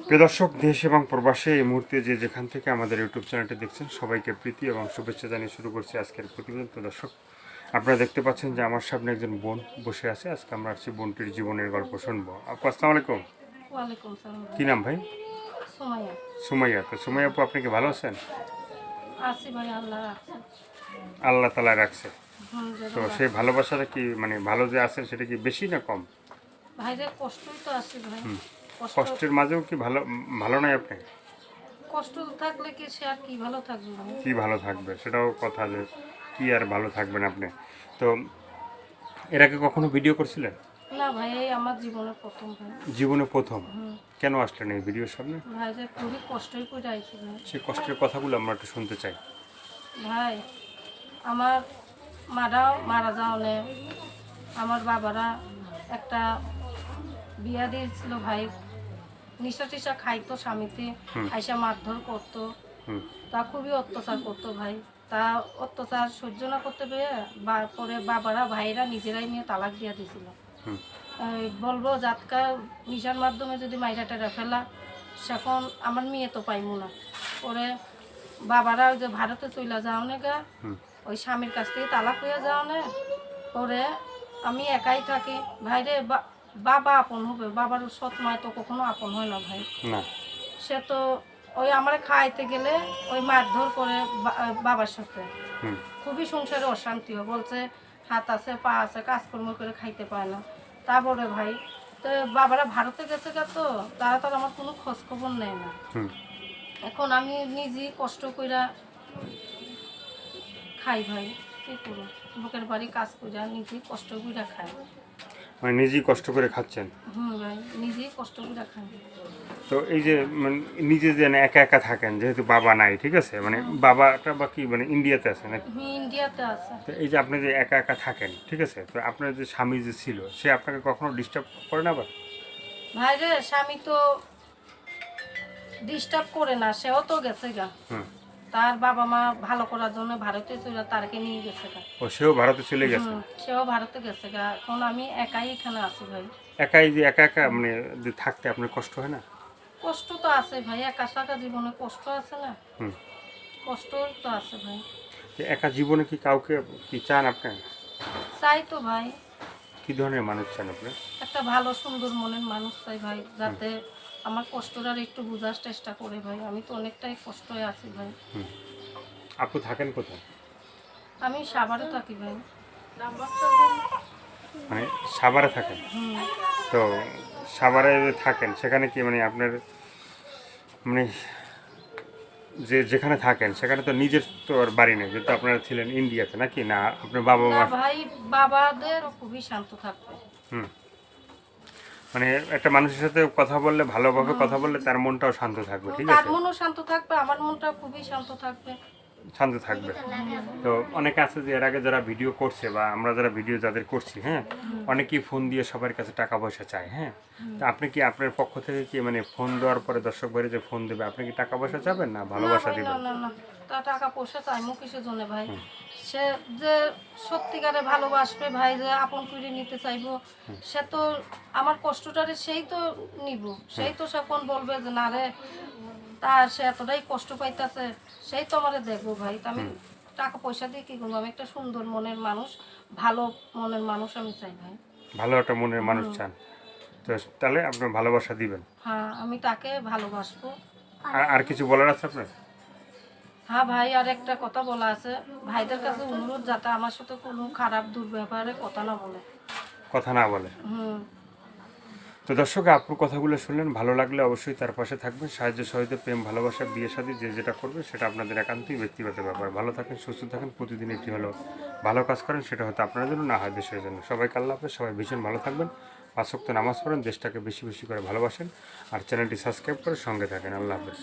প্রিয় দর্শক, দেশ এবং প্রবাসে এই মুহূর্তে যে যেখান থেকে আমাদের ইউটিউব চ্যানেলটি দেখছেন সবাইকে প্রীতি এবং শুভেচ্ছা জানিয়ে শুরু করছি আজকের প্রতিবেদন। প্রিয় দর্শক, আপনারা দেখতে পাচ্ছেন যে আমার সামনে একজন বোন বসে আছে। আজকে আমরা আসছি বোনটির জীবনের গল্প শুনবো। আপু, আসসালামু আলাইকুম। ওয়ালাইকুম সালাম। কি নাম ভাই? সুমাইয়া। সুমাইয়া। তো সুমাইয়া আপু, আপনি কি ভালো আছেন? আছি ভাই, আল্লাহ রাখছে। আল্লাহ তালা রাখছে। তো যেরকম সেই রাখছে। ভালোবাসাটা কি মানে ভালো যে আছেন সেটা কি বেশি না কম? ভাইরে কষ্টই তো আছে ভাই। কষ্ট কষ্টের মাঝেও কি ভালো ভালো নয় আপনি? কষ্ট থাকলে কি সে আর কি ভালো থাকবে ভাই? কি ভালো থাকবে সেটাও কথা, যে কি আর ভালো থাকবেন আপনি। তো এর আগে কখনো ভিডিও করছিলেন? না ভাই, এই আমার জীবনের প্রথম ভাই। জীবনে প্রথম? কেন আসলেন এই ভিডিওর সামনে? ভাইরে খুবই কষ্টই করে আইছি ভাই। সেই কষ্টের কথাগুলো আমরা একটু শুনতে চাই। ভাই, আমার মারা যাওয়ালে আমার বাবারা একটা বিয়া দিয়েছিল ভাই। নিশা টিশা খাইতো, স্বামীতে আইসা মারধর করতো। হুম তা খুবই অত্যাচার করতো ভাই। তা অত্যাচার সহ্য না করতে পেরে পরে বাবারা ভাইরা নিজেরাই নিয়ে তালাক দিয়ে দিয়েছিল। হুম বলবো জাতকা নিশার মাধ্যমে যদি মাইরা টেরা ফেলা, সেখন আমার মেয়ে তো পাইমু না। পরে বাবারা ওই যে ভারতে চলে যাও না গা, হুম ওই স্বামীর কাছ থেকে তালাক হয়ে যাও না। পরে আমি একাই থাকি ভাইরে। বাবা আপন হবে, বাবার সৎ মায় তো কখনো আপন হয় না ভাই। না। সে তো ওই আমার খাইতে গেলে ওই মারধর করে বাবার সাথে। হুম খুবই সংসারে অশান্তি হয়, বলছে হাত আছে পা আছে, কাজকর্ম করে খাইতে পায় না। তারপরে ভাই তো বাবারা ভারতে গেছে গা, তো তারা তো আর আমার কোনো খোঁজ খবর নেয় না। হুম এখন আমি নিজেই কষ্ট কইরা খাই ভাই, কি করবো? বুকের বাড়ি কাজ কইরা নিজেই কষ্ট কইরা খাই। মানে নিজেই কষ্ট করে খাচ্ছেন? ভাই, নিজেই কষ্ট কইরা খাই। তো এই যে মানে নিজে যে একা একা থাকেন, যেহেতু বাবা নাই, ঠিক আছে, মানে বাবাটা বা কি মানে ইন্ডিয়াতে আছে নাকি? ইন্ডিয়াতে আছে। তো এই যে আপনি যে একা একা থাকেন, ঠিক আছে, তো আপনার যে স্বামী যে ছিল সে আপনাকে কখনো ডিস্টার্ব করে না? আবার ভাই রে, স্বামী তো ডিস্টার্ব করে না, সেও তো গেছে গা। হুম তার বাবা মা ভালো করার জন্য ভারতে চলে তারকে নিয়ে গেছে গা। ও, সেও ভারতে চলে গেছে? সেও ভারতে গেছে গা। এখন আমি একাই এখানে আছি ভাই। একাই যে একা একা মানে যে থাকতে আপনার কষ্ট হয় না? কষ্ট তো আছে ভাই, একা থাকা জীবনে কষ্ট আছে না? হুম কষ্ট তো আছে ভাই। যে একা জীবনে কি কাউকে কি চান আপনি? চাই তো ভাই, কি ধরনের মানুষ চান আপনি? একটা ভালো সুন্দর মনের মানুষ চাই ভাই, যাতে আমার কষ্টটা একটু বোঝার চেষ্টা করে ভাই। আমি তো অনেকটাই কষ্টে আছি ভাই। হুম আপু থাকেন কোথায়? আমি সাভারে থাকি ভাই। মানে সাভারে থাকেন? তো সাভারে যে থাকেন সেখানে কি মানে আপনার মানে যে যেখানে থাকেন সেখানে তো নিজের তো আর বাড়ি নেই, যেহেতু আপনারা ছিলেন ইন্ডিয়াতে, নাকি? না আপনার বাবা না মা? ভাই, বাবাদের খুবই শান্ত থাকবে। হুম মানে একটা মানুষের সাথে কথা বললে, ভালোভাবে কথা বললে তার মনটাও শান্ত থাকবে, ঠিক তার আছে? মনও শান্ত থাকবে, আমার মনটা খুবই শান্ত থাকবে। শান্ত থাকবে। তো অনেকে আছে যে এর আগে যারা ভিডিও করছে বা আমরা যারা ভিডিও যাদের করছি, হ্যাঁ, অনেকেই ফোন দিয়ে সবার কাছে টাকা পয়সা চায়, হ্যাঁ। তো আপনি কি আপনার পক্ষ থেকে কি মানে ফোন দেওয়ার পরে দর্শক ভাইরে যে ফোন দেবে, আপনি কি টাকা পয়সা চাবেন না ভালোবাসা না ভাই, না দিবেন? না না, তা টাকা পয়সা চাইমু কিসের জন্য ভাই? সে যে সত্যিকারে ভালোবাসবে ভাই, যে আপন করে নিতে চাইবো, সে তো আমার কষ্টটারে সেই তো নিব। সেই তো সখন বলবে যে না রে, তার সে এতটাই কষ্ট পাইতেছে, সেই তো আমারে দেখবো ভাই। তো আমি টাকা পয়সা দিয়ে কি করবো? আমি একটা সুন্দর মনের মানুষ, ভালো মনের মানুষ আমি চাই ভাই। ভালো একটা মনের মানুষ চান, তো তাহলে আপনার ভালোবাসা দিবেন। হ্যাঁ, আমি তাকে ভালোবাসবো। আর কিছু বলার আছে আপনার? হ্যাঁ ভাই, আর একটা কথা বলা আছে। ভাইদের কাছে অনুরোধ, যাতে আমার সাথে কোনো খারাপ দুর্ব্যবহারে কথা না বলে। কথা না বলে। হুম। তো দর্শক, আপুর কথাগুলো শুনলেন, ভালো লাগলে অবশ্যই তার পাশে থাকবেন। সাহায্য সহযোগিতা, প্রেম, ভালোবাসা, বিয়ে শাদী যে যেটা করবে সেটা আপনাদের একান্তই ব্যক্তিগত ব্যাপার। ভালো থাকেন, সুস্থ থাকেন, প্রতিদিন একটি হলো ভালো কাজ করেন, সেটা হয়তো আপনার জন্য, না হয় দেশের জন্য। সবাইকে আল্লাহ হাফেজ, সবাই ভীষণ ভালো থাকবেন। 5 ওয়াক্ত নামাজ পড়েন, দেশটাকে বেশি বেশি করে ভালোবাসেন, আর চ্যানেলটি সাবস্ক্রাইব করে সঙ্গে থাকেন। আল্লাহ হাফেজ।